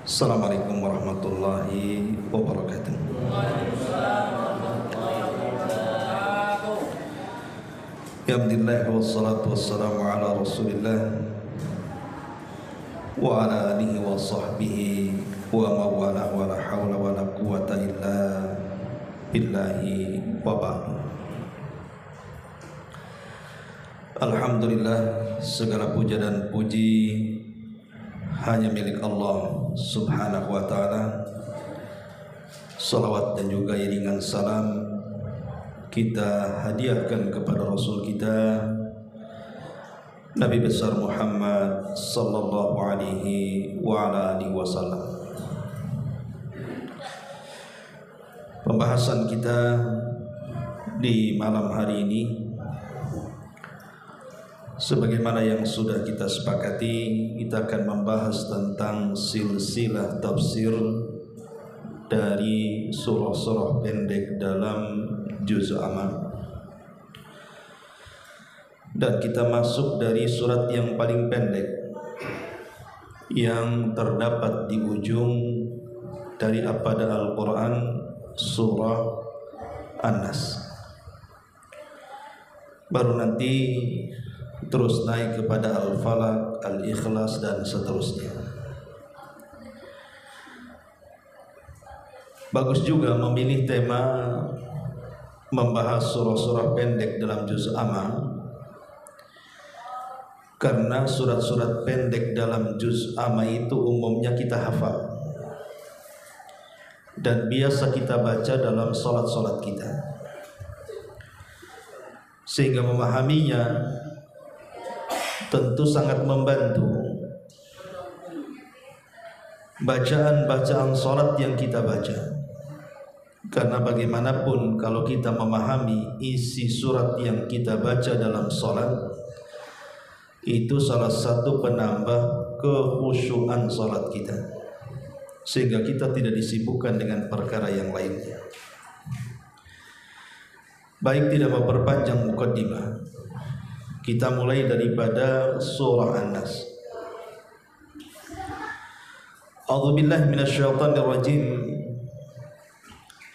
Assalamualaikum warahmatullahi wabarakatuh. Alhamdulillah wassalatu wassalamu ala Rasulillah wa ala alihi wa sahbihi wa mawala wa la hawla wa la quwata illa billahi wa ba'du. Alhamdulillah, segala puja dan puji hanya milik Allah Subhanahu wa ta'ala. Salawat dan juga iringan salam kita hadiahkan kepada Rasul kita Nabi besar Muhammad sallallahu alaihi wa ala alihi wasallam. Pembahasan kita di malam hari ini, sebagaimana yang sudah kita sepakati, kita akan membahas tentang silsilah tafsir dari surah-surah pendek dalam juz amma. Dan kita masuk dari surat yang paling pendek yang terdapat di ujung dari pada Al-Quran, surah An-Nas. Baru nanti terus naik kepada Al-Falaq, Al-Ikhlas dan seterusnya. Bagus juga memilih tema membahas surah-surah pendek dalam juz amma, karena surat-surat pendek dalam juz amma itu umumnya kita hafal dan biasa kita baca dalam sholat-sholat kita, sehingga memahaminya tentu sangat membantu bacaan-bacaan sholat yang kita baca. Karena bagaimanapun kalau kita memahami isi surat yang kita baca dalam sholat, itu salah satu penambah kekhusyuan sholat kita, sehingga kita tidak disibukkan dengan perkara yang lainnya. Baik, tidak memperpanjang mukaddimah, kita mulai daripada surah An-Nas. A'udzubillahi minasyaitonirrajim.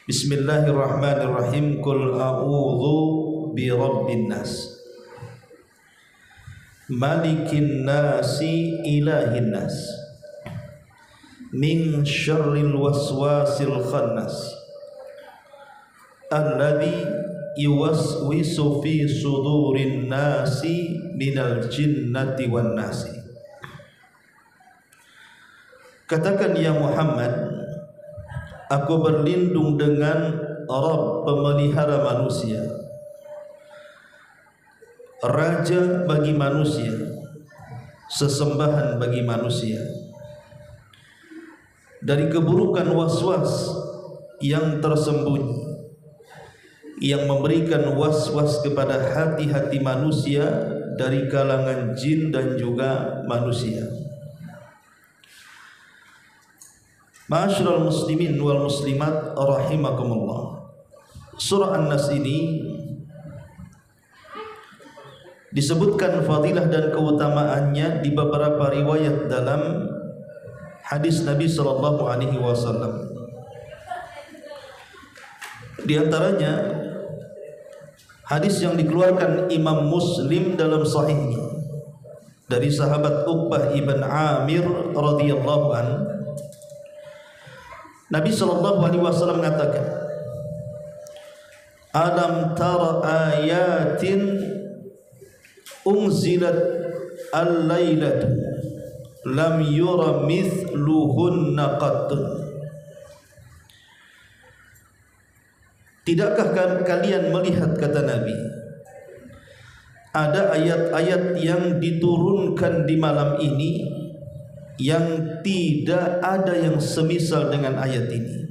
Bismillahirrahmanirrahim. Qul a'udzu birabbin nas, malikin nasi, ilahin nas, min syarril waswasil khannas, alladzi yuwaswisu fi sudurin nasi minal jinnati wan nasi. Katakan ya Muhammad, aku berlindung dengan Rabb pemelihara manusia, raja bagi manusia, sesembahan bagi manusia, dari keburukan waswas yang tersembunyi, yang memberikan was-was kepada hati-hati manusia dari kalangan jin dan juga manusia. Ma'asyiral muslimin wal muslimat rahimakumullah. Surah An-Nas ini disebutkan fadilah dan keutamaannya di beberapa riwayat dalam hadis Nabi sallallahu alaihi wasallam. Di antaranya hadis yang dikeluarkan Imam Muslim dalam sahihnya dari sahabat Uqbah ibn Amir radhiyallahu an, Nabi sallallahu alaihi wasallam mengatakan, alam tara ayatin unzilat al-lailatu lam yura mithluhunna qattun. Tidakkah kalian melihat, kata Nabi, ada ayat-ayat yang diturunkan di malam ini yang tidak ada yang semisal dengan ayat ini.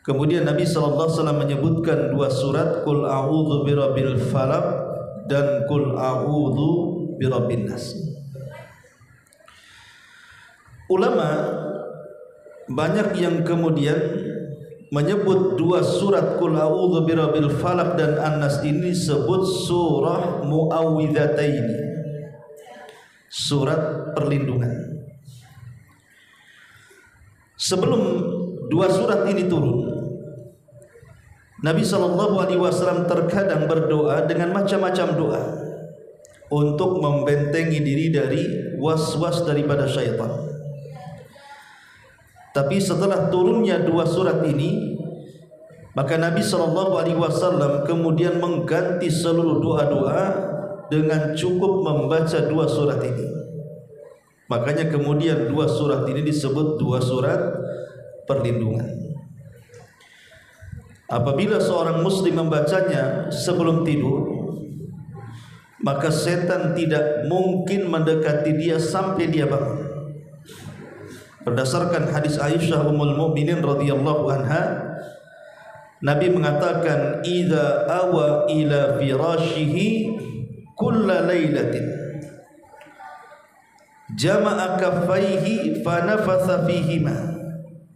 Kemudian Nabi SAW menyebutkan dua surat, Qul a'udzu birabbil falaq dan Qul a'udzu birabbin nas. Ulama banyak yang kemudian menyebut dua surat Qul a'udzu birabbil falaq dan An-Nas ini disebut surah Mu'awwidhataini, surat perlindungan. Sebelum dua surat ini turun, Nabi SAW terkadang berdoa dengan macam-macam doa untuk membentengi diri dari was-was daripada syaitan. Tapi setelah turunnya dua surat ini, maka Nabi SAW kemudian mengganti seluruh doa-doa dengan cukup membaca dua surat ini. Makanya kemudian dua surat ini disebut dua surat perlindungan. Apabila seorang muslim membacanya sebelum tidur, maka setan tidak mungkin mendekati dia sampai dia bangun. Berdasarkan hadis Aisyah Ummul Mukminin radhiyallahu anha, Nabi mengatakan, "Idza awa ila firashihi kulla lailatin jama'a kaffaihi fa nafatha fihima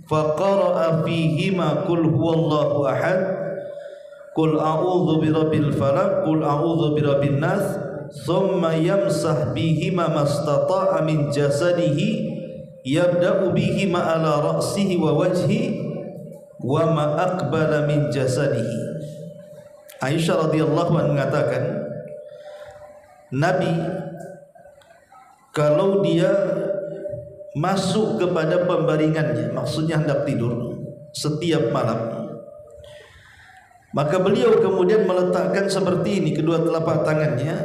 fa qara'a fihima qul huwallahu ahad qul a'udzu birabbil falaq qul a'udzu birabbin nas thumma yamsah bihima mastata'a min jasadihi yabda'u bihima ala ra'sihi wa wajhi wa ma aqbala min jasadihi." Aisyah radhiyallahu anha mengatakan, Nabi kalau dia masuk kepada pembaringannya, maksudnya hendak tidur setiap malam, maka beliau kemudian meletakkan seperti ini kedua telapak tangannya,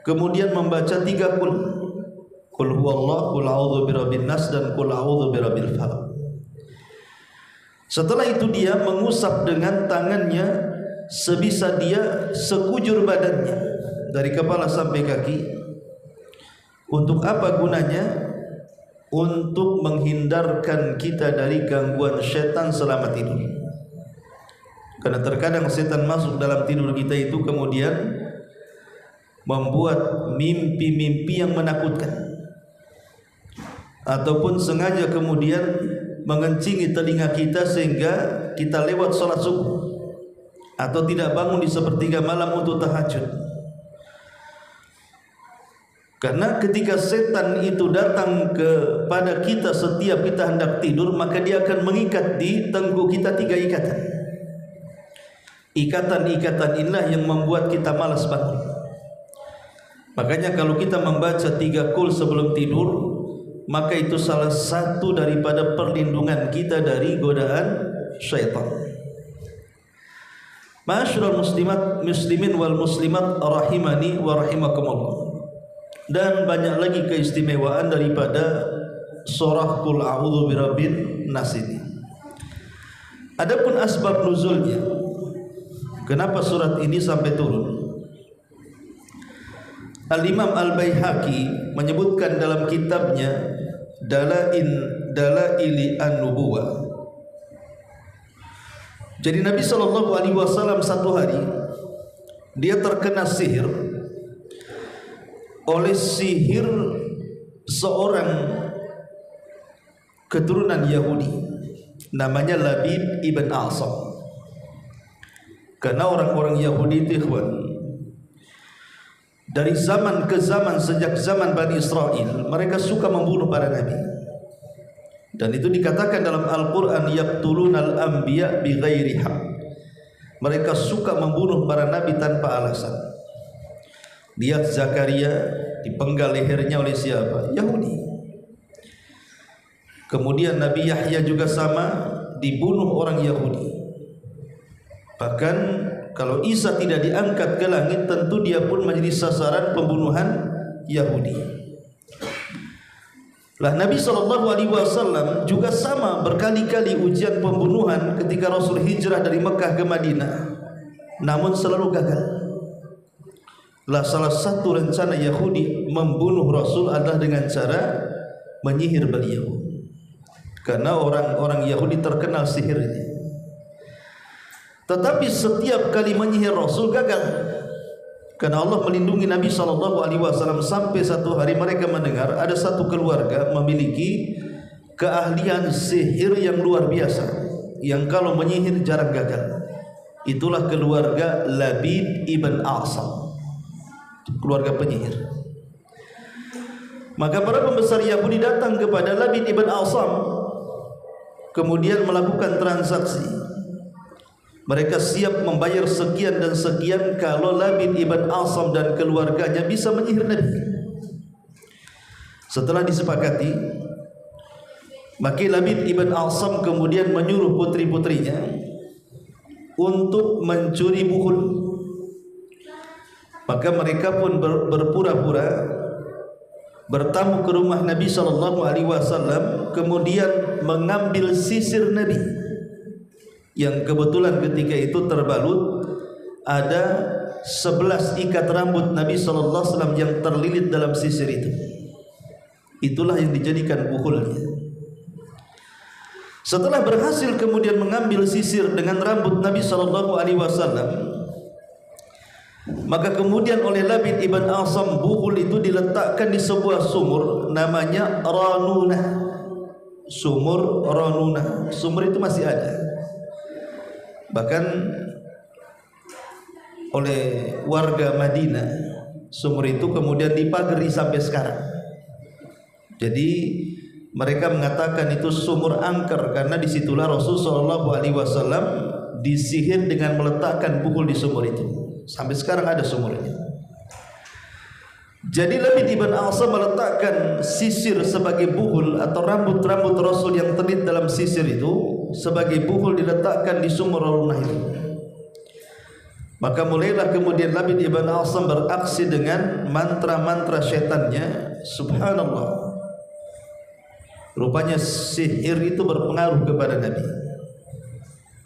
kemudian membaca 3 qul huwallahu, qul a'udzu birabbin nas, dan qul a'udzu birabbil falaq. Setelah itu dia mengusap dengan tangannya sebisa dia sekujur badannya dari kepala sampai kaki. Untuk apa gunanya? Untuk menghindarkan kita dari gangguan setan selama tidur. Karena terkadang setan masuk dalam tidur kita itu kemudian membuat mimpi-mimpi yang menakutkan, ataupun sengaja kemudian mengencingi telinga kita sehingga kita lewat sholat subuh atau tidak bangun di sepertiga malam untuk tahajud. Karena ketika setan itu datang kepada kita setiap kita hendak tidur, maka dia akan mengikat di tengkuk kita 3 ikatan. Ikatan-ikatan inilah yang membuat kita malas bangun. Makanya kalau kita membaca 3 qul sebelum tidur, maka itu salah satu daripada perlindungan kita dari godaan syaitan. Ma'asyiral muslimin wal muslimat rahimani wa rahimakumullah. Dan banyak lagi keistimewaan daripada surah Qul A'udzu Birabbin Nas ini. Adapun asbab nuzulnya, kenapa surat ini sampai turun? Al-Imam Al-Baihaqi menyebutkan dalam kitabnya Dalaili An-Nubuwah. Jadi Nabi SAW satu hari dia terkena sihir oleh sihir seorang keturunan Yahudi namanya Labid ibn A'sam. Karena orang-orang Yahudi itu dari zaman ke zaman, sejak zaman Bani Israel, mereka suka membunuh para nabi. Dan itu dikatakan dalam Al-Quran, yaqtulunal anbiya bighairi haq. Mereka suka membunuh para nabi tanpa alasan. Lihat Zakaria dipenggal lehernya oleh siapa? Yahudi. Kemudian Nabi Yahya juga sama, dibunuh orang Yahudi. Bahkan kalau Isa tidak diangkat ke langit, tentu dia pun menjadi sasaran pembunuhan Yahudi. Lah Nabi SAW juga sama, berkali-kali ujian pembunuhan ketika Rasul hijrah dari Mekah ke Madinah, namun selalu gagal. Lah salah satu rencana Yahudi membunuh Rasul adalah dengan cara menyihir beliau. Karena orang-orang Yahudi terkenal sihirnya. Tetapi setiap kali menyihir Rasul gagal. Karena Allah melindungi Nabi SAW sampai satu hari mereka mendengar ada satu keluarga memiliki keahlian sihir yang luar biasa, yang kalau menyihir jarang gagal. Itulah keluarga Labid ibn A'sam, keluarga penyihir. Maka para pembesar Yahudi datang kepada Labid ibn A'sam kemudian melakukan transaksi. Mereka siap membayar sekian dan sekian kalau Labid ibn Asam dan keluarganya bisa menyihir Nabi. Setelah disepakati, maka Labid ibn Asam kemudian menyuruh putri-putrinya untuk mencuri buhul. Maka mereka pun berpura-pura bertamu ke rumah Nabi SAW, kemudian mengambil sisir Nabi yang kebetulan ketika itu terbalut ada 11 ikat rambut Nabi SAW yang terlilit dalam sisir itu. Itulah yang dijadikan buhulnya. Setelah berhasil kemudian mengambil sisir dengan rambut Nabi SAW, maka kemudian oleh Labid ibn Asam buhul itu diletakkan di sebuah sumur namanya Ranunah. Sumur Ranunah. Sumur itu masih ada. Bahkan oleh warga Madinah, sumur itu kemudian dipagari sampai sekarang. Jadi mereka mengatakan itu sumur angker karena disitulah Rasulullah SAW disihir dengan meletakkan buhul di sumur itu. Sampai sekarang ada sumurnya. Jadi Labid ibn Asam meletakkan sisir sebagai buhul atau rambut-rambut Rasul yang terlilit dalam sisir itu sebagai buhul diletakkan di sumur Ranunah itu. Maka mulailah kemudian Labid ibn Asam beraksi dengan mantra-mantra syaitannya. Subhanallah. Rupanya sihir itu berpengaruh kepada Nabi.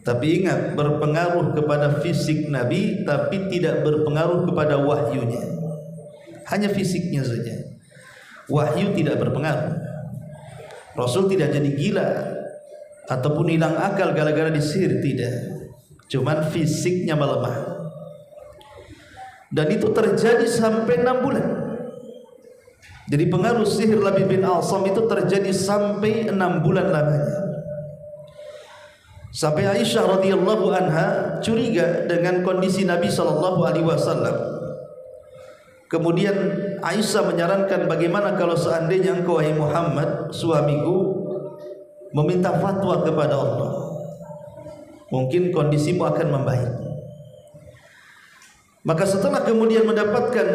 Tapi ingat, berpengaruh kepada fisik Nabi, tapi tidak berpengaruh kepada wahyunya. Hanya fisiknya saja. Wahyu tidak berpengaruh. Rasul tidak jadi gila ataupun hilang akal gara-gara disihir, tidak. Cuman fisiknya melemah. Dan itu terjadi sampai 6 bulan. Jadi pengaruh sihir Labid bin Asam itu terjadi sampai 6 bulan lamanya. Sampai Aisyah radhiyallahu anha curiga dengan kondisi Nabi SAW. Kemudian Aisyah menyarankan, bagaimana kalau seandainya engkau wahai Muhammad suamiku meminta fatwa kepada Allah, mungkin kondisimu akan membaik. Maka setelah kemudian mendapatkan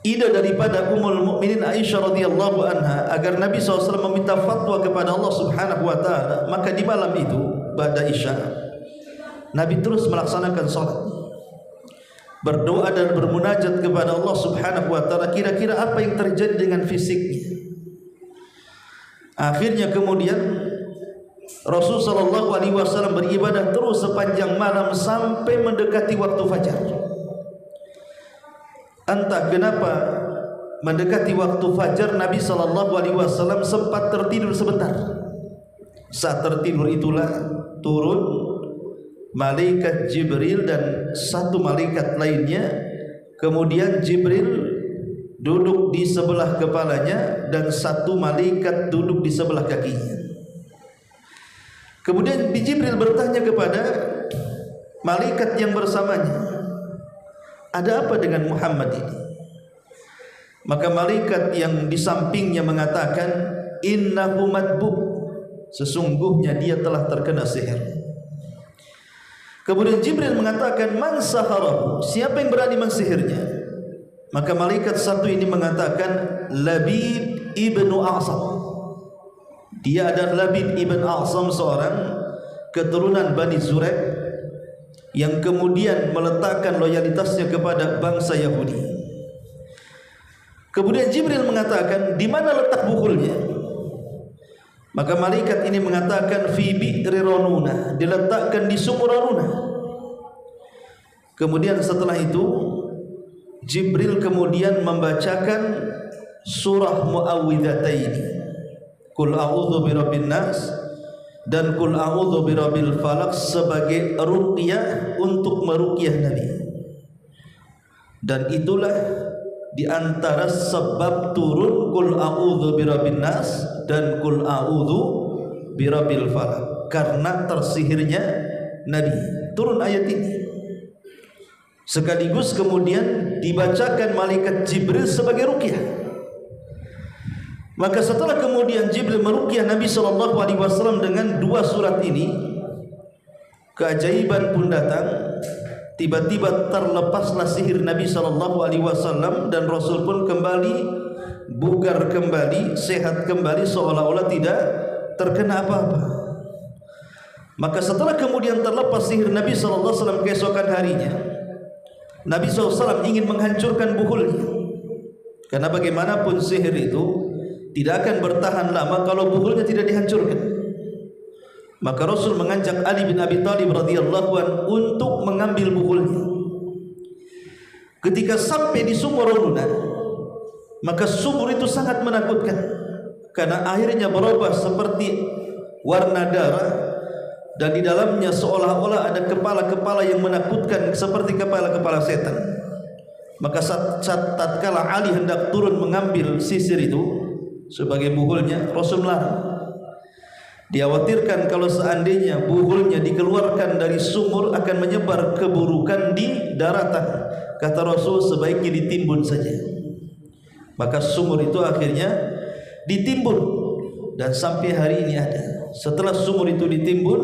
ide daripada Ummul Mukminin Aisyah radhiyallahu anha agar Nabi SAW meminta fatwa kepada Allah Subhanahu wa taala, maka di malam itu ba'da Isya Nabi terus melaksanakan salat, berdoa dan bermunajat kepada Allah Subhanahu wa taala, kira-kira apa yang terjadi dengan fisiknya. Akhirnya kemudian Rasul sallallahu alaihi wasallam beribadah terus sepanjang malam sampai mendekati waktu fajar. Entah kenapa mendekati waktu fajar Nabi SAW sempat tertidur sebentar. Saat tertidur itulah turun malaikat Jibril dan satu malaikat lainnya. Kemudian Jibril duduk di sebelah kepalanya dan satu malaikat duduk di sebelah kakinya. Kemudian Jibril bertanya kepada malaikat yang bersamanya, ada apa dengan Muhammad ini? Maka malaikat yang di sampingnya mengatakan, innahu madbub, sesungguhnya dia telah terkena sihir. Kemudian Jibril mengatakan, man saharahu, siapa yang berani mensihirnya? Maka malaikat satu ini mengatakan, Labid ibnu Asam. Dia adalah Labid ibn Asam, seorang keturunan Bani Zuraik yang kemudian meletakkan loyalitasnya kepada bangsa Yahudi. Kemudian Jibril mengatakan, di mana letak buhulnya? Maka malaikat ini mengatakan, fi bi'ri Ranunah, diletakkan di sumur Ranunah. Kemudian setelah itu Jibril kemudian membacakan surah Muawwidhataini, Qul a'udzu birabbin nas dan Qul a'udzu birabbil falaq, sebagai ruqyah untuk meruqyah Nabi. Dan itulah di antara sebab turun Qul a'udzu birabbin nas dan Qul a'udzu birabbil falaq, karena tersihirnya Nabi. Turun ayat ini. Sekaligus kemudian dibacakan malaikat Jibril sebagai ruqyah. Maka setelah kemudian Jibril meruqyah Nabi SAW dengan 2 surat ini, keajaiban pun datang. Tiba-tiba terlepaslah sihir Nabi SAW dan Rasul pun kembali bugar kembali, sehat kembali, seolah-olah tidak terkena apa-apa. Maka setelah kemudian terlepas sihir Nabi SAW, keesokan harinya Nabi SAW ingin menghancurkan buhulnya, karena bagaimanapun sihir itu tidak akan bertahan lama kalau buhulnya tidak dihancurkan. Maka Rasul mengajak Ali bin Abi Thalib radhiyallahu anhu untuk mengambil buhulnya. Ketika sampai di sumur Runa, maka sumur itu sangat menakutkan, karena airnya berubah seperti warna darah, dan di dalamnya seolah-olah ada kepala-kepala yang menakutkan seperti kepala-kepala setan. Maka tatkala Ali hendak turun mengambil sisir itu sebagai buhulnya, Rasul melarang. Dikhawatirkan kalau seandainya buhulnya dikeluarkan dari sumur akan menyebar keburukan di daratan. Kata Rasul, sebaiknya ditimbun saja. Maka sumur itu akhirnya ditimbun, dan sampai hari ini ada. Setelah sumur itu ditimbun,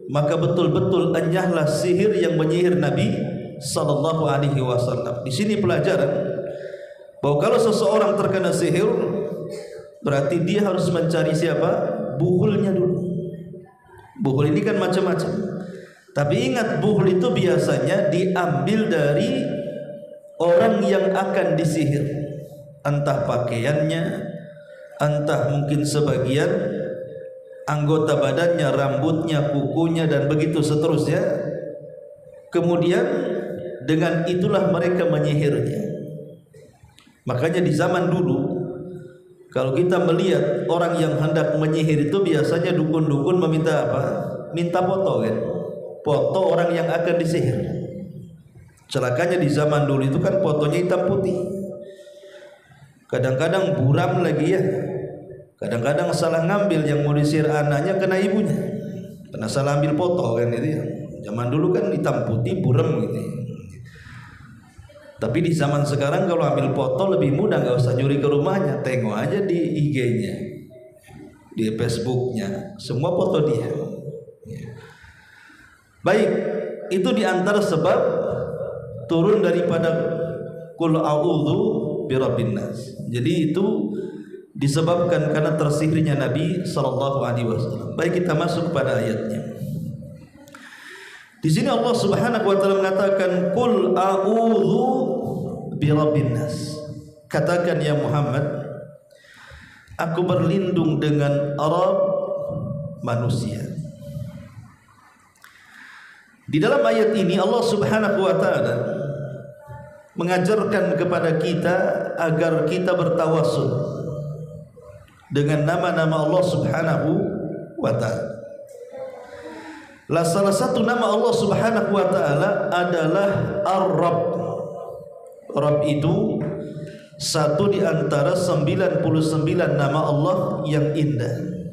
maka betul-betul enyahlah sihir yang menyihir Nabi sallallahu alaihi wasallam. Di sini pelajaran bahwa kalau seseorang terkena sihir, berarti dia harus mencari siapa? Buhulnya dulu. Buhul ini kan macam-macam, tapi ingat, buhul itu biasanya diambil dari orang yang akan disihir, entah pakaiannya, entah mungkin sebagian anggota badannya, rambutnya, kukunya, dan begitu seterusnya. Kemudian dengan itulah mereka menyihirnya. Makanya di zaman dulu, kalau kita melihat orang yang hendak menyihir itu, biasanya dukun-dukun meminta apa? Minta foto kan? Foto orang yang akan disihir. Celakanya di zaman dulu itu kan fotonya hitam putih. Kadang-kadang buram lagi ya. Kadang-kadang salah ngambil, yang mau disihir anaknya kena ibunya, karena salah ambil foto kan itu ya. Zaman dulu kan hitam putih buram gitu. Tapi di zaman sekarang kalau ambil foto lebih mudah, nggak usah nyuri ke rumahnya, tengok aja di IG-nya, di Facebook-nya, semua foto dia. Baik, itu diantara sebab turun daripada Qul a'udzu birabbin nas. Jadi itu disebabkan karena tersihirnya Nabi sallallahu alaihi wasallam. Baik, kita masuk pada ayatnya. Di sini Allah Subhanahu wa taala mengatakan qul a'udzu birabbin nas. Katakan ya Muhammad, aku berlindung dengan Rabb manusia. Di dalam ayat ini Allah Subhanahu wa taala mengajarkan kepada kita agar kita bertawassul dengan nama-nama Allah Subhanahu wa taala. Salah satu nama Allah Subhanahu wa taala adalah Ar-Rabb. Rabb itu satu di antara 99 nama Allah yang indah.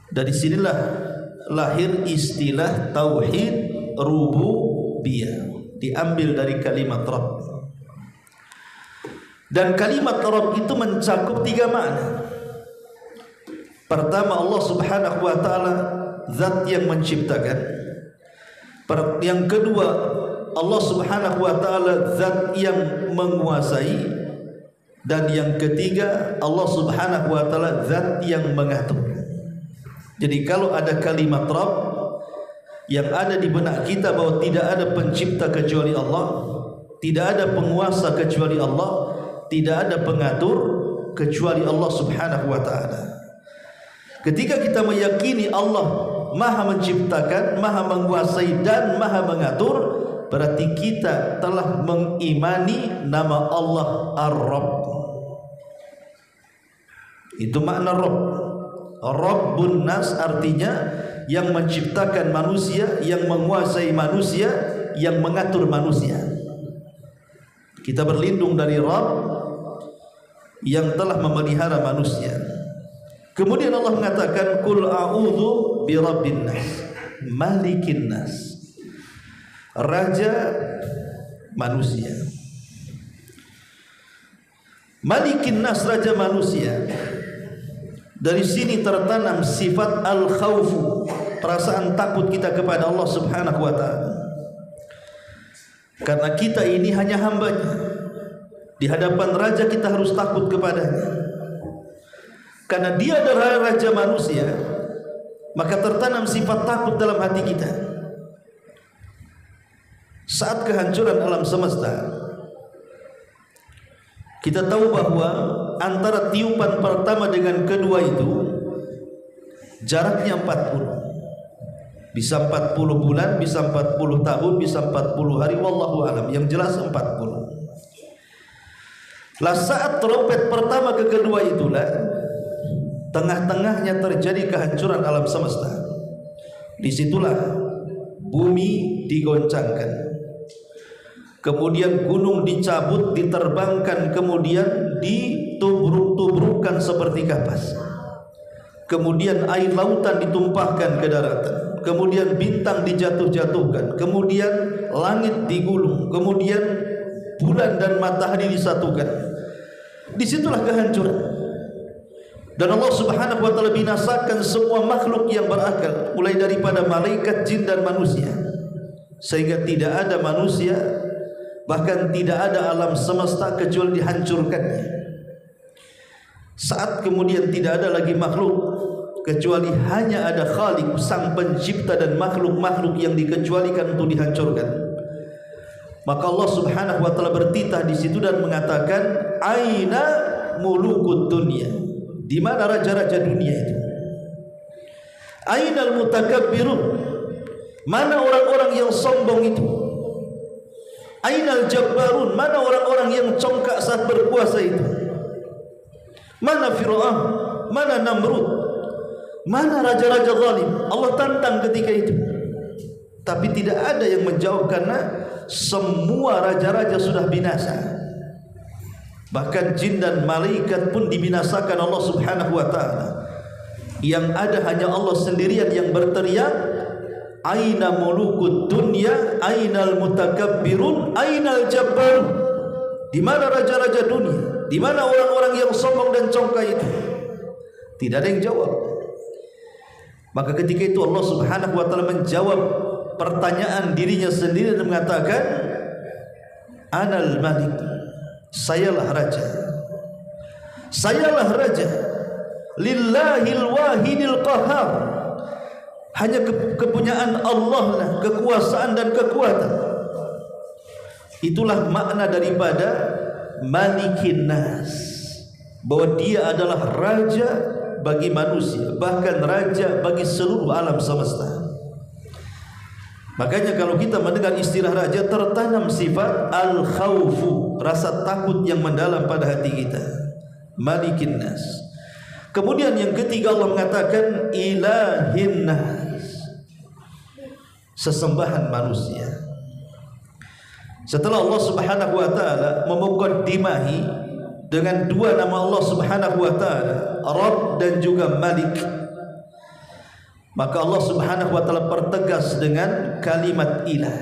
Dari sinilah lahir istilah tauhid rububiyah, diambil dari kalimat Rabb. Dan kalimat Rabb itu mencakup 3 makna. Pertama, Allah Subhanahu wa taala zat yang menciptakan. Yang kedua, Allah Subhanahu wa taala zat yang menguasai. Dan yang ketiga, Allah Subhanahu wa taala zat yang mengatur. Jadi kalau ada kalimat Rabb, yang ada di benak kita bahwa tidak ada pencipta kecuali Allah, tidak ada penguasa kecuali Allah, tidak ada pengatur kecuali Allah Subhanahu wa taala. Ketika kita meyakini Allah Maha menciptakan, Maha menguasai, dan Maha mengatur, berarti kita telah mengimani nama Allah Ar-Rabb. Itu makna Rabb. Rabbun nas artinya yang menciptakan manusia, yang menguasai manusia, yang mengatur manusia. Kita berlindung dari Rabb yang telah memelihara manusia. Kemudian Allah mengatakan qul a'udzu birabbin nas, malikin nas, raja manusia. Malikin nas, raja manusia. Dari sini tertanam sifat al-khawfu, perasaan takut kita kepada Allah Subhanahu wa ta'ala. Karena kita ini hanya hambanya. Di hadapan raja kita harus takut kepadanya. Karena dia adalah raja manusia, maka tertanam sifat takut dalam hati kita. Saat kehancuran alam semesta, kita tahu bahwa antara tiupan pertama dengan kedua itu jaraknya 40. Bisa 40 bulan, bisa 40 tahun, bisa 40 hari, wallahu alam. Yang jelas 40. Lah saat trompet pertama ke kedua itulah tengah-tengahnya terjadi kehancuran alam semesta. Disitulah bumi digoncangkan, kemudian gunung dicabut, diterbangkan, kemudian ditubruk-tubrukkan seperti kapas. Kemudian air lautan ditumpahkan ke daratan, kemudian bintang dijatuh-jatuhkan, kemudian langit digulung, kemudian bulan dan matahari disatukan. Disitulah kehancuran. Dan Allah Subhanahu wa ta'ala binasakan semua makhluk yang berakal, mulai daripada malaikat, jin dan manusia, sehingga tidak ada manusia, bahkan tidak ada alam semesta kecuali dihancurkannya. Saat kemudian tidak ada lagi makhluk kecuali hanya ada Khalik, sang pencipta, dan makhluk-makhluk yang dikecualikan untuk dihancurkan, maka Allah Subhanahu wa ta'ala bertitah di situ dan mengatakan, aina mulukud dunya, di mana raja-raja dunia itu? Ainal mutakabbirun, mana orang-orang yang sombong itu? Ainal jabbarun, mana orang-orang yang congkak saat berkuasa itu? Mana Fir'aun, mana Namrud, mana raja-raja zalim? Allah tantang ketika itu, tapi tidak ada yang menjawab karena semua raja-raja sudah binasa. Bahkan jin dan malaikat pun dibinasakan Allah Subhanahu wa ta'ala. Yang ada hanya Allah sendirian yang berteriak, aina mulukud dunya, ainal mutakabbirun, ainal jabbarun. Di mana raja-raja dunia? Di mana orang-orang yang sombong dan congkak itu? Tidak ada yang jawab. Maka ketika itu Allah Subhanahu wa ta'ala menjawab pertanyaan dirinya sendiri dan mengatakan, anal malik, sayalah raja, sayalah raja, lillahil wahidil qahar, hanya kepunyaan Allah lah kekuasaan dan kekuatan. Itulah makna daripada malikin nas, bahwa dia adalah raja bagi manusia, bahkan raja bagi seluruh alam semesta. Makanya kalau kita mendengar istilah raja, tertanam sifat al-khawfu, rasa takut yang mendalam pada hati kita. Malikin nas. Kemudian yang ketiga Allah mengatakan ilahin nas, sesembahan manusia. Setelah Allah Subhanahu wa ta'ala memukaddimahi dengan dua nama Allah Subhanahu wa ta'ala, Rabb dan juga Malik, maka Allah Subhanahu wa ta'ala pertegas dengan kalimat ilah.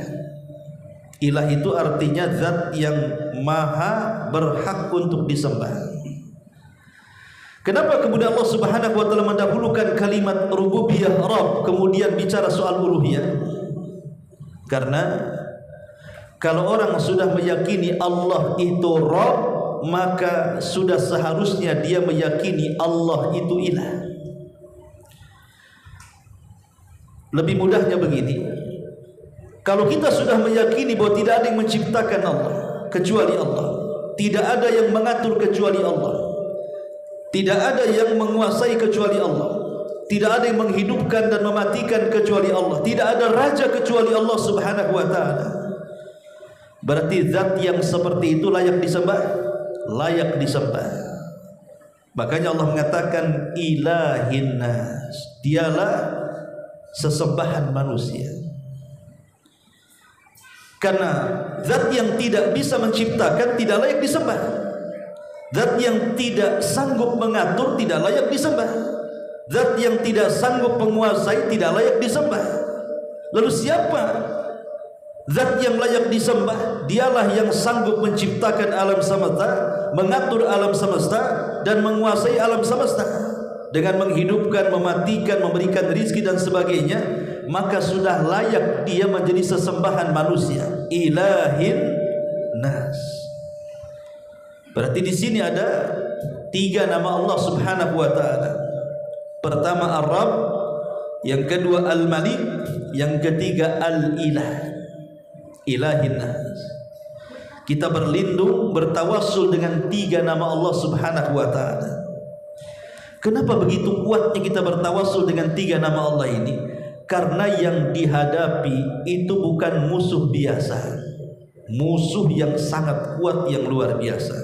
Ilah itu artinya zat yang maha berhak untuk disembah. Kenapa kemudian Allah Subhanahu wa ta'ala mendahulukan kalimat rububiyah Rabb kemudian bicara soal uluhiyah? Karena kalau orang sudah meyakini Allah itu Rabb, maka sudah seharusnya dia meyakini Allah itu ilah. Lebih mudahnya begini, kalau kita sudah meyakini bahwa tidak ada yang menciptakan Allah kecuali Allah, tidak ada yang mengatur kecuali Allah, tidak ada yang menguasai kecuali Allah, tidak ada yang menghidupkan dan mematikan kecuali Allah, tidak ada raja kecuali Allah Subhanahu wa ta'ala, berarti zat yang seperti itu layak disembah, layak disembah. Makanya Allah mengatakan ilahin nas, dialah sesembahan manusia. Karena zat yang tidak bisa menciptakan tidak layak disembah, zat yang tidak sanggup mengatur tidak layak disembah, zat yang tidak sanggup menguasai tidak layak disembah. Lalu siapa Zat yang layak disembah, dialah yang sanggup menciptakan alam semesta, mengatur alam semesta, dan menguasai alam semesta dengan menghidupkan, mematikan, memberikan rizki dan sebagainya. Maka sudah layak dia menjadi sesembahan manusia. Ilahin nas. Berarti di sini ada 3 nama Allah Subhanahu wa taala. Pertama Ar-Rabb, yang kedua Al-Malik, yang ketiga Al-Ilah. Ilahin nas. Kita berlindung, bertawassul dengan 3 nama Allah Subhanahu wa taala. Kenapa begitu kuatnya kita bertawassul dengan 3 nama Allah ini? Karena yang dihadapi itu bukan musuh biasa, musuh yang sangat kuat, yang luar biasa.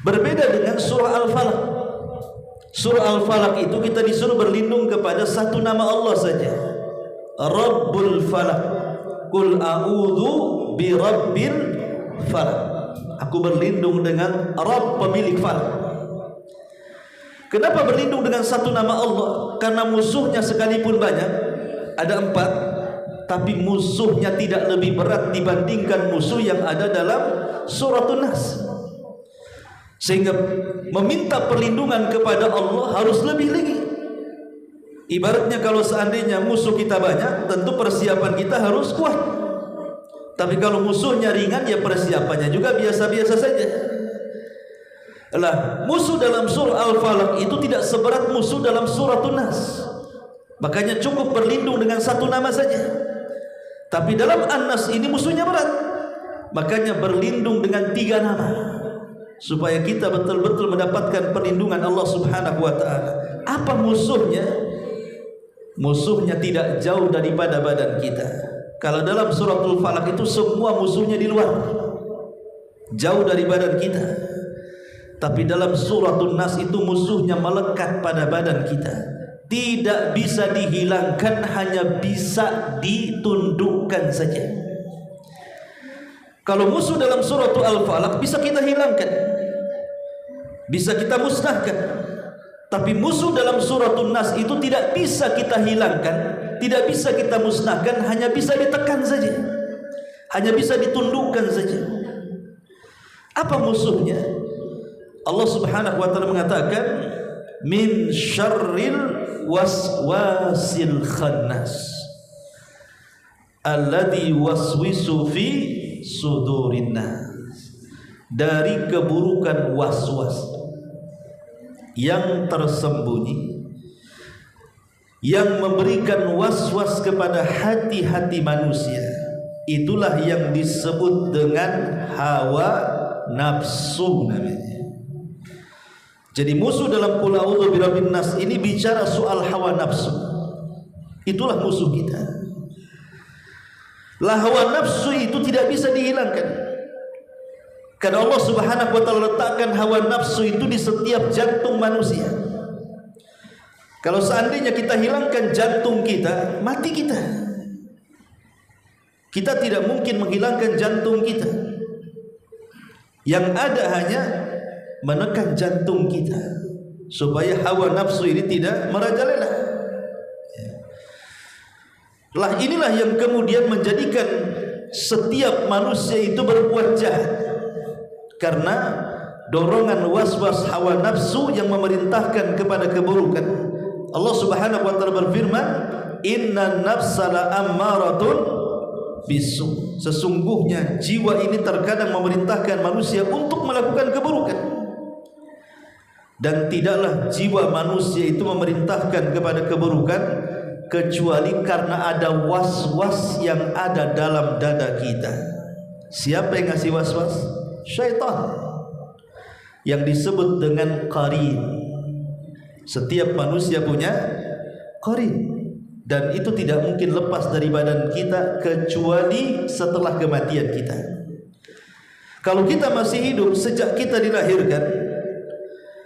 Berbeda dengan surah Al-Falaq. Surah Al-Falaq itu kita disuruh berlindung kepada 1 nama Allah saja, Rabbul Falaq. Qul a'udzu bi rabbil falaq. Aku berlindung dengan Rabb pemilik falak. Kenapa berlindung dengan 1 nama Allah? Karena musuhnya sekalipun banyak, ada 4, tapi musuhnya tidak lebih berat dibandingkan musuh yang ada dalam Suratun Nas. Sehingga meminta perlindungan kepada Allah harus lebih lagi. Ibaratnya kalau seandainya musuh kita banyak, tentu persiapan kita harus kuat. Tapi kalau musuhnya ringan, ya persiapannya juga biasa-biasa saja. Lah, musuh dalam surah Al-Falaq itu tidak seberat musuh dalam Suratun Nas. Makanya cukup berlindung dengan 1 nama saja. Tapi dalam An-Nas ini musuhnya berat. Makanya berlindung dengan 3 nama, supaya kita betul-betul mendapatkan perlindungan Allah Subhanahu wa taala. Apa musuhnya? Musuhnya tidak jauh daripada badan kita. Kalau dalam Suratul Falaq itu semua musuhnya di luar, jauh dari badan kita. Tapi dalam Suratul Nas itu musuhnya melekat pada badan kita, tidak bisa dihilangkan, hanya bisa ditundukkan saja. Kalau musuh dalam Suratul Al-Falaq bisa kita hilangkan, bisa kita musnahkan. Tapi musuh dalam Suratun Nas itu tidak bisa kita hilangkan, tidak bisa kita musnahkan, hanya bisa ditekan saja, hanya bisa ditundukkan saja. Apa musuhnya? Allah Subhanahu wa taala mengatakan, min syarril waswasil khannas alladzi waswisu fi sudurin nas. Dari keburukan waswas yang tersembunyi, yang memberikan waswas kepada hati-hati manusia, itulah yang disebut dengan hawa nafsu namanya. Jadi musuh dalam Qul a'udzu birabbin nas ini bicara soal hawa nafsu. Itulah musuh kita. Lah, hawa nafsu itu tidak bisa dihilangkan. Karena Allah Subhanahu wa taala letakkan hawa nafsu itu di setiap jantung manusia. Kalau seandainya kita hilangkan jantung kita, mati kita. Kita tidak mungkin menghilangkan jantung kita. Yang ada hanya menekan jantung kita supaya hawa nafsu ini tidak merajalela. Lah, inilah yang kemudian menjadikan setiap manusia itu berbuat jahat. Karena dorongan waswas hawa nafsu yang memerintahkan kepada keburukan. Allah Subhanahu wa taala berfirman, inna nafsa la ammaratun bisu. Sesungguhnya jiwa ini terkadang memerintahkan manusia untuk melakukan keburukan. Dan tidaklah jiwa manusia itu memerintahkan kepada keburukan kecuali karena ada waswas yang ada dalam dada kita. Siapa yang ngasih waswas? Syaitan, yang disebut dengan qarin. Setiap manusia punya qarin, dan itu tidak mungkin lepas dari badan kita kecuali setelah kematian kita. Kalau kita masih hidup, sejak kita dilahirkan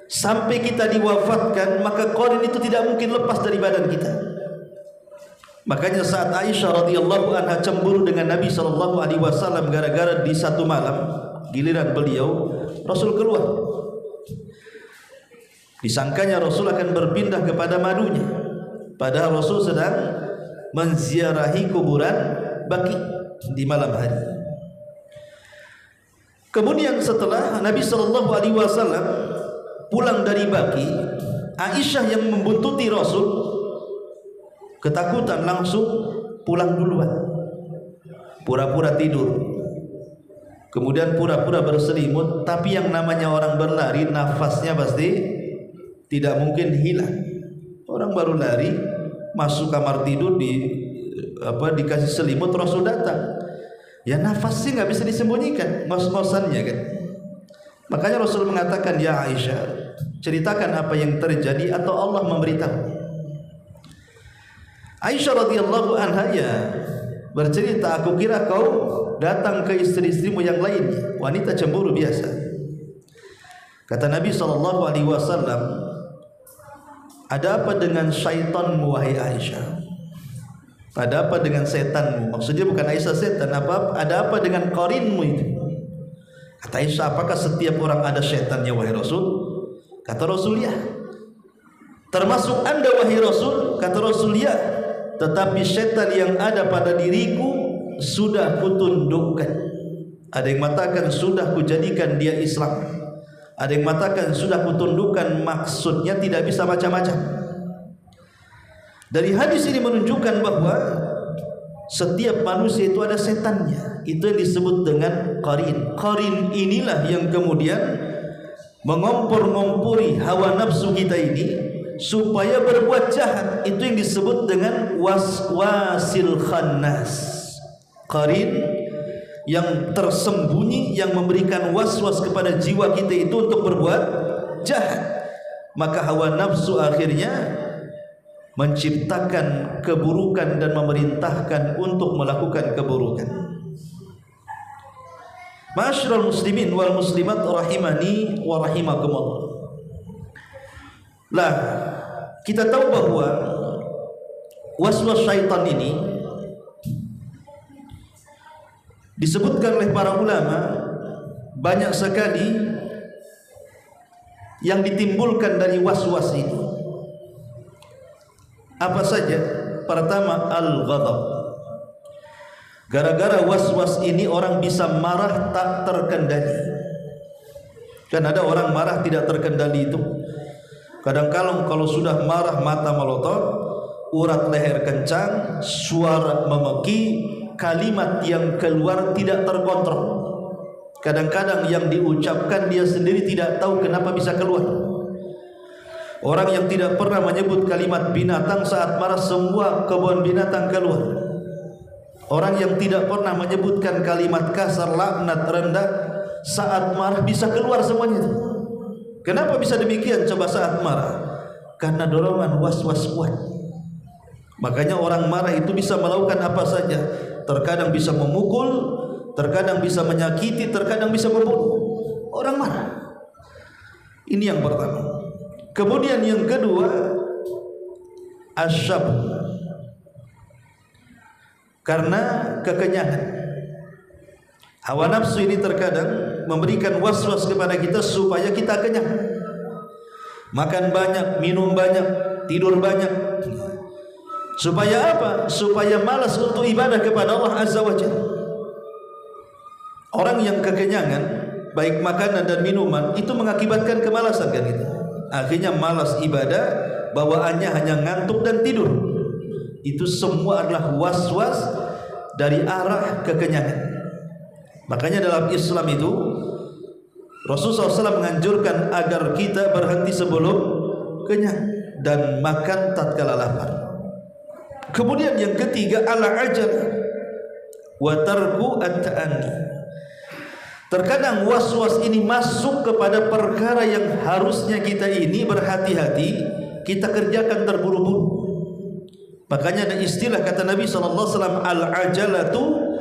sampai kita diwafatkan, maka qarin itu tidak mungkin lepas dari badan kita. Makanya saat Aisyah radhiyallahu anha cemburu dengan Nabi sallallahu alaihi wasallam gara-gara di satu malam giliran beliau, Rasul keluar. Disangkanya Rasul akan berpindah kepada madunya, padahal Rasul sedang menziarahi kuburan Baqi di malam hari. Kemudian setelah Nabi SAW pulang dari Baqi, Aisyah yang membuntuti Rasul ketakutan langsung pulang duluan, pura-pura tidur, kemudian pura-pura berselimut. Tapi yang namanya orang berlari, nafasnya pasti tidak mungkin hilang. Orang baru lari masuk kamar tidur, dikasih selimut, Rasul datang, ya nafasnya nggak bisa disembunyikan, ngos-ngosannya kan. Makanya Rasul mengatakan, ya Aisyah, ceritakan apa yang terjadi atau Allah memberitahu. Aisyah radhiyallahu anha bercerita, aku kira kau datang ke istri-istrimu yang lainnya, wanita cemburu biasa. Kata Nabi SAW, ada apa dengan syaitanmu wahai Aisyah? Ada apa dengan setanmu? Maksudnya bukan Aisyah setan, ada apa dengan qarinmu itu? Kata Aisyah, apakah setiap orang ada setannya wahai Rasul? Kata Rasul, ya. Termasuk anda wahai Rasul? Kata Rasul, ya. Tetapi setan yang ada pada diriku sudah kutundukkan. Ada yang mengatakan sudah kujadikan dia Islam, ada yang mengatakan sudah kutundukkan, maksudnya tidak bisa macam-macam. Dari hadis ini menunjukkan bahwa setiap manusia itu ada setannya. Itu yang disebut dengan qarin. Qarin inilah yang kemudian mengompor-ngompori hawa nafsu kita ini supaya berbuat jahat. Itu yang disebut dengan waswasil khannas. Qarin yang tersembunyi, yang memberikan waswas kepada jiwa kita itu untuk berbuat jahat. Maka hawa nafsu akhirnya menciptakan keburukan dan memerintahkan untuk melakukan keburukan. Ma'asyiral muslimin wal muslimat rahimani wa rahimakumullah. Lah, kita tahu bahwa waswas syaitan ini disebutkan oleh para ulama banyak sekali yang ditimbulkan dari waswas ini. Apa saja? Pertama, al-ghadab. Gara-gara waswas ini orang bisa marah tak terkendali. Kan ada orang marah tidak terkendali itu. Kadang-kadang kalau sudah marah mata melotot, urat leher kencang, suara memeki, kalimat yang keluar tidak terkontrol. Kadang-kadang yang diucapkan dia sendiri tidak tahu kenapa bisa keluar. Orang yang tidak pernah menyebut kalimat binatang saat marah, semua kebun binatang keluar. Orang yang tidak pernah menyebutkan kalimat kasar, laknat, rendah, saat marah bisa keluar semuanya. Kenapa bisa demikian? Coba saat marah, karena dorongan was-was kuat. Makanya orang marah itu bisa melakukan apa saja. Terkadang bisa memukul, terkadang bisa menyakiti, terkadang bisa membunuh. Orang marah. Ini yang pertama. Kemudian yang kedua, asyab, karena kekenyangan. Hawa nafsu ini terkadang memberikan waswas kepada kita supaya kita kenyang. Makan banyak, minum banyak, tidur banyak. Supaya apa? Supaya malas untuk ibadah kepada Allah Azza wa Jalla. Orang yang kekenyangan, baik makanan dan minuman, itu mengakibatkan kemalasan kan itu. Akhirnya malas ibadah, bawaannya hanya ngantuk dan tidur. Itu semua adalah was-was dari arah kekenyangan. Makanya dalam Islam itu Rasulullah SAW menganjurkan agar kita berhenti sebelum kenyang dan makan tatkala lapar. Kemudian yang ketiga, al-ajal wa tarku at-ta'anni. Terkadang was-was ini masuk kepada perkara yang harusnya kita ini berhati-hati, kita kerjakan terburu-buru. Makanya ada istilah kata Nabi SAW, al-ajalatu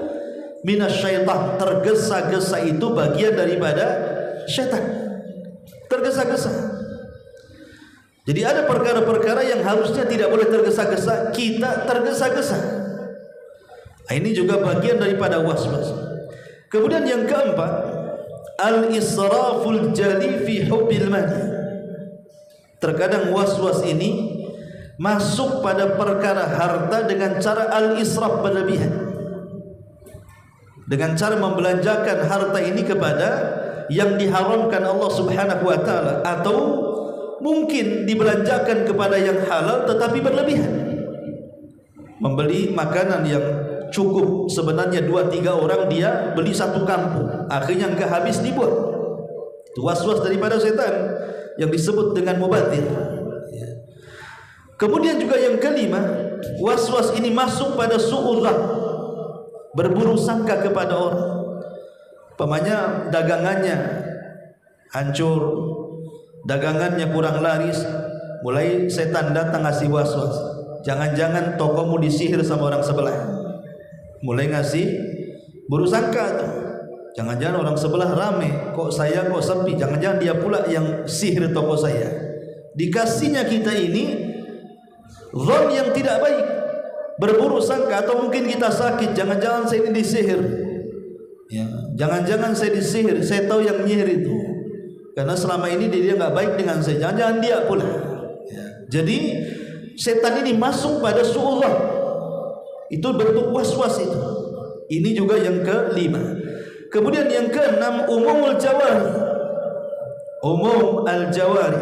minasyaitan. Tergesa-gesa itu bagian daripada syaitan. Tergesa-gesa. Jadi ada perkara-perkara yang harusnya tidak boleh tergesa-gesa, kita tergesa-gesa. Nah, ini juga bagian daripada was-was. Kemudian yang keempat, al-israful jali fi hubbil mali. Terkadang was-was ini masuk pada perkara harta dengan cara al-israf, berlebihan. dengan cara membelanjakan harta ini kepada yang diharamkan Allah Subhanahu wa taala, atau mungkin dibelanjakan kepada yang halal tetapi berlebihan. Membeli makanan yang cukup sebenarnya 2-3 orang, dia beli satu kampung, akhirnya enggak habis dibuat. Itu waswas daripada setan yang disebut dengan mubadzir. Kemudian juga yang kelima, waswas ini masuk pada su'udzan, berburu sangka kepada orang. Pamannya dagangannya hancur, dagangannya kurang laris, mulai setan datang ngasih waswas. Jangan-jangan tokomu disihir sama orang sebelah. Mulai ngasih buru sangka tuh. Jangan-jangan orang sebelah rame, kok saya kok sepi. Jangan-jangan dia pula yang sihir toko saya. Dikasihnya kita ini zon yang tidak baik, berburu sangka, atau mungkin kita sakit, jangan-jangan saya ini disihir. Ya, jangan-jangan saya disihir, saya tahu yang nyihir itu. Karena selama ini dia nggak baik dengan saya, jangan-jangan dia pula. Ya. Jadi setan ini masuk pada su'udzan. Itu bentuk waswas itu. Ini juga yang kelima. Kemudian yang keenam, umumul jawari. Umum al-jawari,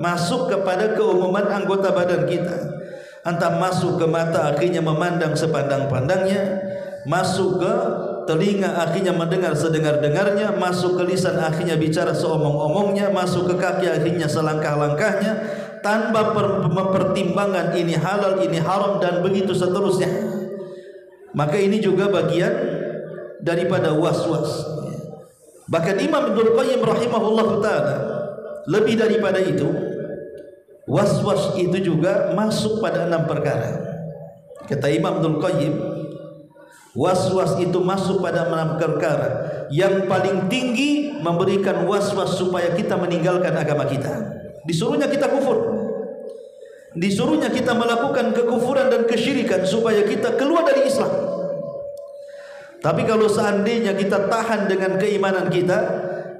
masuk kepada keumuman anggota badan kita. Entah masuk ke mata, akhirnya memandang sepandang-pandangnya, masuk ke telinga, akhirnya mendengar sedengar-dengarnya, masuk ke lisan, akhirnya bicara seomong-omongnya, masuk ke kaki, akhirnya selangkah-langkahnya, tanpa mempertimbangkan ini halal, ini haram, dan begitu seterusnya. Maka ini juga bagian daripada waswas. Bahkan Imam Ibnul Qayyim rahimahullah ta'ala, lebih daripada itu, waswas itu juga masuk pada 6 perkara. Kata Imam Ibnul Qayyim, waswas itu masuk pada 6 perkara. Yang paling tinggi memberikan waswas supaya kita meninggalkan agama kita. Disuruhnya kita kufur, disuruhnya kita melakukan kekufuran dan kesyirikan supaya kita keluar dari Islam. Tapi kalau seandainya kita tahan dengan keimanan kita,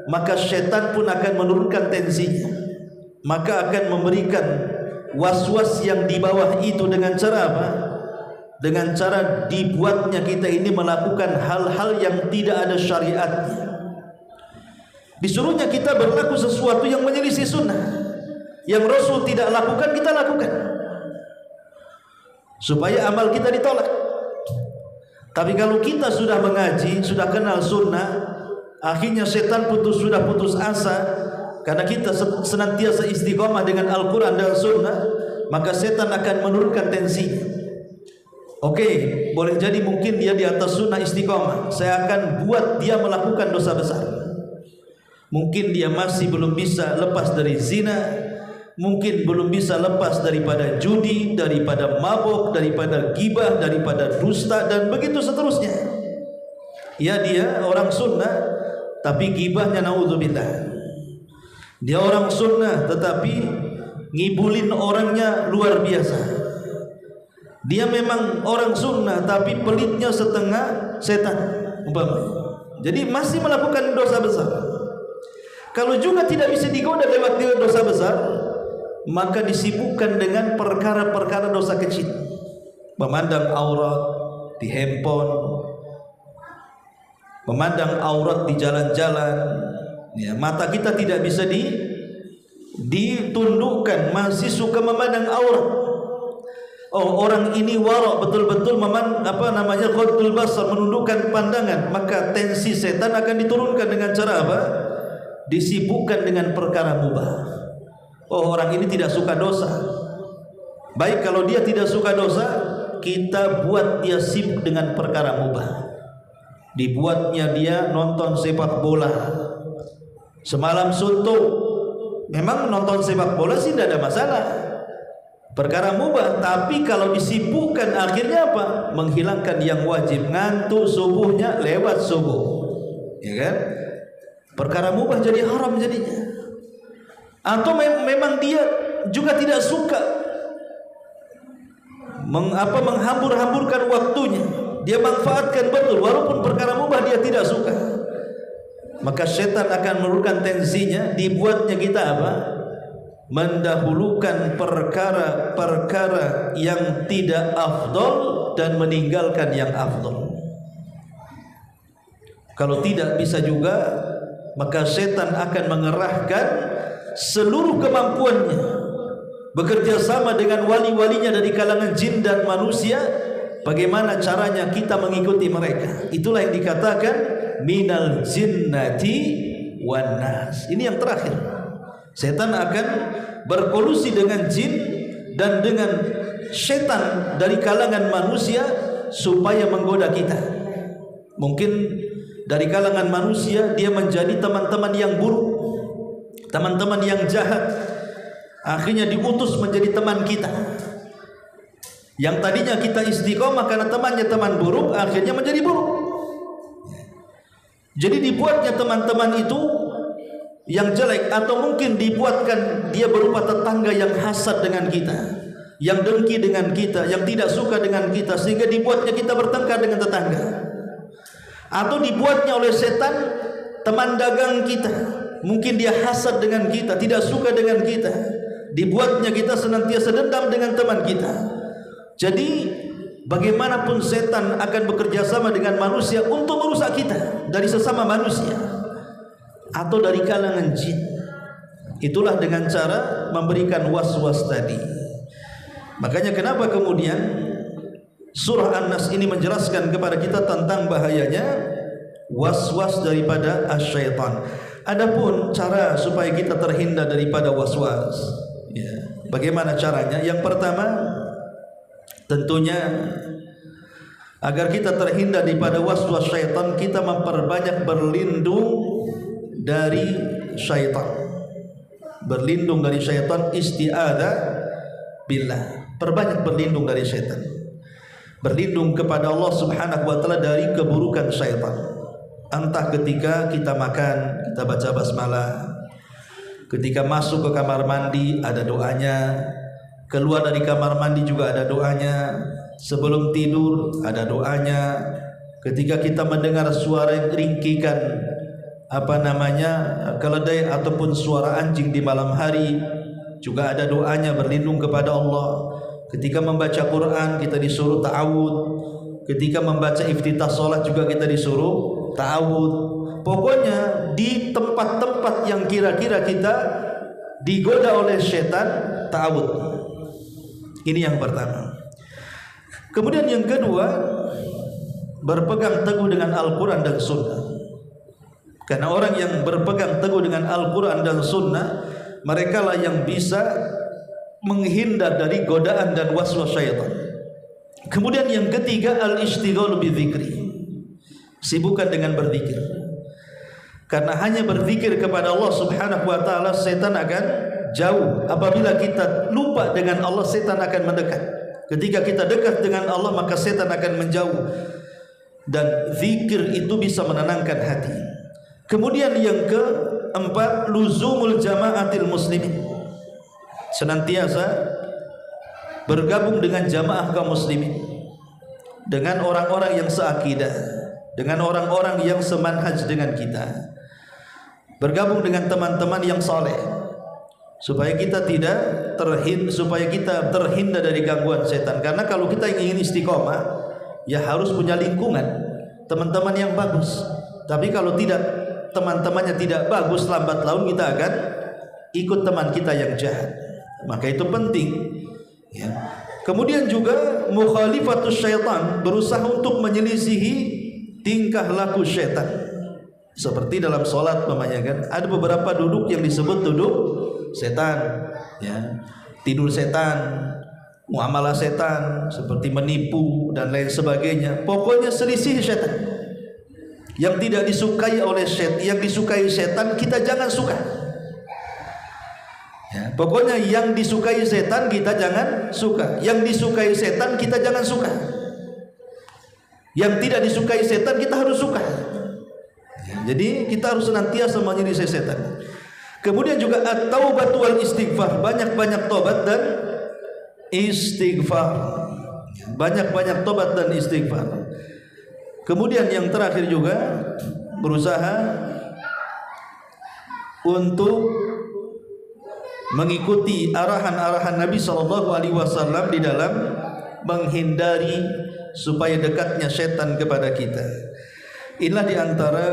maka syaitan pun akan menurunkan tensinya, maka akan memberikan waswas yang di bawah itu. Dengan cara apa? Dengan cara dibuatnya kita ini melakukan hal-hal yang tidak ada syariatnya. Disuruhnya kita berlaku sesuatu yang menyelisih sunnah, yang Rasul tidak lakukan, kita lakukan, supaya amal kita ditolak. Tapi kalau kita sudah mengaji, sudah kenal sunnah, akhirnya setan sudah putus asa, karena kita senantiasa istiqomah dengan Al-Quran dan sunnah, maka setan akan menurunkan tensi. Oke, boleh jadi mungkin dia di atas sunnah istiqomah, saya akan buat dia melakukan dosa besar. Mungkin dia masih belum bisa lepas dari zina, mungkin belum bisa lepas daripada judi, daripada mabuk, daripada gibah, daripada dusta, dan begitu seterusnya. Ya, dia orang sunnah tapi gibahnya naudzubillah. Dia orang sunnah tetapi ngibulin orangnya luar biasa. Dia memang orang sunnah tapi pelitnya setengah setan umpamanya. Jadi masih melakukan dosa besar. Kalau juga tidak bisa digoda lewat dosa besar, maka disibukkan dengan perkara-perkara dosa kecil. Memandang aurat di handphone, memandang aurat di jalan-jalan. Ya, mata kita tidak bisa ditundukkan, masih suka memandang aurat. Oh, orang ini warok betul-betul ghadul basar, menundukkan pandangan, maka tensi setan akan diturunkan dengan cara apa? Disibukkan dengan perkara mubah. Oh, orang ini tidak suka dosa. Baik, kalau dia tidak suka dosa, kita buat dia sibuk dengan perkara mubah. Dibuatnya dia nonton sepak bola semalam suntuk. Memang nonton sepak bola sih tidak ada masalah, perkara mubah. Tapi kalau disibukkan, akhirnya apa? Menghilangkan yang wajib, ngantuk subuhnya lewat subuh, ya kan? Perkara mubah jadi haram jadinya. Atau memang dia juga tidak suka menghambur-hamburkan waktunya, dia manfaatkan betul walaupun perkara mubah dia tidak suka, maka setan akan menurunkan tensinya. Dibuatnya kita apa? Mendahulukan perkara-perkara yang tidak afdol dan meninggalkan yang afdol. Kalau tidak bisa juga, maka setan akan mengerahkan seluruh kemampuannya bekerja sama dengan wali-walinya dari kalangan jin dan manusia. Bagaimana caranya kita mengikuti mereka? Itulah yang dikatakan minal jinnati wan nas. Ini yang terakhir. Setan akan berkolusi dengan jin dan dengan setan dari kalangan manusia supaya menggoda kita. Mungkin dari kalangan manusia dia menjadi teman-teman yang buruk, teman-teman yang jahat, akhirnya diutus menjadi teman kita. Yang tadinya kita istiqomah karena temannya teman buruk, akhirnya menjadi buruk. Jadi dibuatnya teman-teman itu yang jelek, atau mungkin dibuatkan dia berupa tetangga yang hasad dengan kita, yang dengki dengan kita, yang tidak suka dengan kita, sehingga dibuatnya kita bertengkar dengan tetangga. Atau dibuatnya oleh setan teman dagang kita, mungkin dia hasad dengan kita, tidak suka dengan kita, dibuatnya kita senantiasa dendam dengan teman kita. Jadi bagaimanapun setan akan bekerja sama dengan manusia untuk merusak kita dari sesama manusia atau dari kalangan jin. Itulah dengan cara memberikan was-was tadi. Makanya kenapa kemudian surah An-Nas ini menjelaskan kepada kita tentang bahayanya was-was daripada asyaitan. Adapun cara supaya kita terhindar daripada was-was, ya, bagaimana caranya? Yang pertama, tentunya agar kita terhindar daripada was-was syaitan, kita memperbanyak berlindung dari syaitan. Berlindung dari syaitan, isti'adzah billah. Perbanyak berlindung dari syaitan. Berlindung kepada Allah Subhanahu wa taala dari keburukan syaitan. Entah ketika kita makan, kita baca basmalah. Ketika masuk ke kamar mandi ada doanya. Keluar dari kamar mandi juga ada doanya. Sebelum tidur ada doanya. Ketika kita mendengar suara yang ringkikan, keledai ataupun suara anjing di malam hari, juga ada doanya berlindung kepada Allah. Ketika membaca Quran kita disuruh ta'awud. Ketika membaca iftitah salat juga kita disuruh ta'awud. Pokoknya di tempat-tempat yang kira-kira kita digoda oleh setan, ta'awud. Ini yang pertama. Kemudian yang kedua, berpegang teguh dengan Al-Quran dan Sunnah. Karena orang yang berpegang teguh dengan Al-Quran dan Sunnah, mereka lah yang bisa menghindar dari godaan dan waswas syaitan. Kemudian yang ketiga, al-ishtighalu bidzikri. Sibukkan dengan berzikir. Karena hanya berzikir kepada Allah Subhanahu wa taala, setan akan jauh. Apabila kita lupa dengan Allah, setan akan mendekat. Ketika kita dekat dengan Allah, maka setan akan menjauh. Dan zikir itu bisa menenangkan hati. Kemudian yang keempat, luzumul jamaatil muslimin. Senantiasa bergabung dengan jamaah kaum muslimin, dengan orang-orang yang seakidah, dengan orang-orang yang semanhaj dengan kita. Bergabung dengan teman-teman yang saleh, supaya kita terhindar dari gangguan setan. Karena kalau kita ingin istiqomah, ya harus punya lingkungan, teman-teman yang bagus. Tapi kalau tidak, teman-temannya tidak bagus, lambat laun kita akan ikut teman kita yang jahat. Maka itu penting, ya. Kemudian juga mukhalifatus syaitan, berusaha untuk menyelisihi tingkah laku syaitan. Seperti dalam sholat namanya kan, ada beberapa duduk yang disebut duduk setan, ya. Tidur setan, muamalah setan, seperti menipu dan lain sebagainya. Pokoknya selisih setan. Yang tidak disukai oleh setan, yang disukai setan kita jangan suka. Ya, pokoknya yang disukai setan kita jangan suka. Yang disukai setan kita jangan suka. Yang tidak disukai setan kita harus suka. Ya, jadi kita harus senantiasa menyelisih setan. Kemudian juga at-taubatu wal istighfar, banyak-banyak tobat dan istighfar. Banyak-banyak tobat dan istighfar. Kemudian yang terakhir juga berusaha untuk mengikuti arahan-arahan Nabi SAW di dalam menghindari supaya dekatnya setan kepada kita. Inilah diantara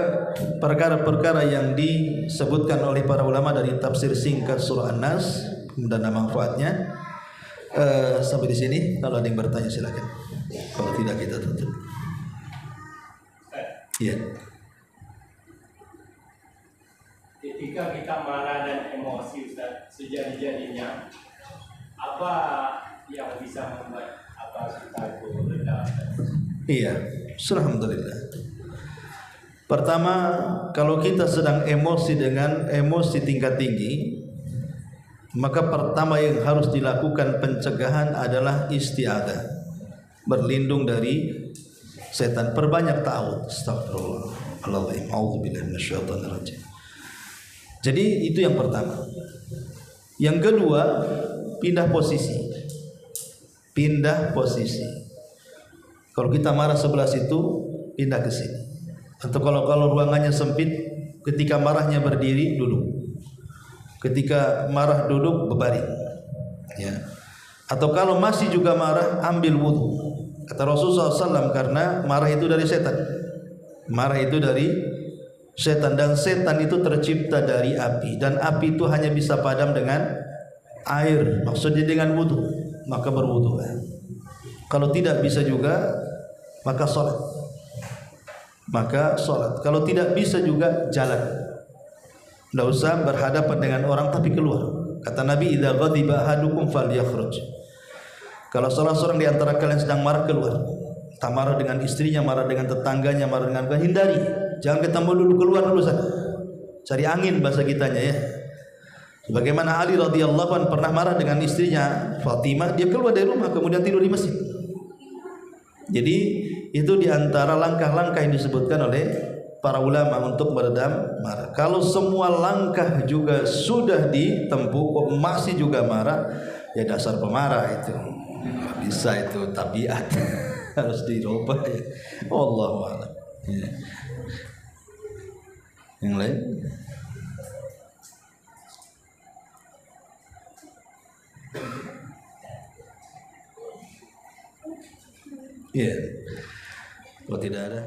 perkara-perkara yang disebutkan oleh para ulama dari tafsir singkat surah An-Nas dan manfaatnya. Sampai di sini. Kalau ada yang bertanya silakan. Kalau tidak kita tutup. Iya. Ketika kita marah dan emosi, Ustaz, sejadi-jadinya, apa yang bisa membuat kita itu reda? Iya, alhamdulillah. Pertama, kalau kita sedang emosi dengan emosi tingkat tinggi, maka pertama yang harus dilakukan pencegahan adalah isti'adzah, berlindung dari setan. Perbanyak ta'awudz. Astagfirullahaladzim, a'udzubillahi minasyaitonir rajim. Jadi itu yang pertama. Yang kedua, pindah posisi. Pindah posisi. Kalau kita marah sebelah situ, pindah ke sini. Atau kalau ruangannya sempit, ketika marahnya berdiri, duduk. Ketika marah duduk, berbaring. Ya. Atau kalau masih juga marah, ambil wudu. Kata Rasulullah SAW, karena marah itu dari setan. Marah itu dari setan, dan setan itu tercipta dari api, dan api itu hanya bisa padam dengan air. Maksudnya dengan wudu, maka berwudu. Kalau tidak bisa juga, maka sholat. Kalau tidak bisa juga, jalan. Tidak usah berhadapan dengan orang, tapi keluar. Kata Nabi, idza ghadiba ahadukum falyakhruj. Kalau salah seorang di antara kalian sedang marah, keluar. Tak marah dengan istrinya, marah dengan tetangganya, marah dengan hindari. Jangan ketemu dulu, keluar dulu sana. Cari angin bahasa kitanya ya. Sebagaimana Ali radhiyallahu anhu pernah marah dengan istrinya Fatimah, dia keluar dari rumah kemudian tidur di masjid. Jadi itu diantara langkah-langkah yang disebutkan oleh para ulama untuk meredam marah. Kalau semua langkah juga sudah ditempuh kok masih juga marah, ya dasar pemarah itu. Bisa itu tabiat. Harus dirubah ya. Wallahu a'lam. Ya. Yang lain? Iya. Kalau tidak ada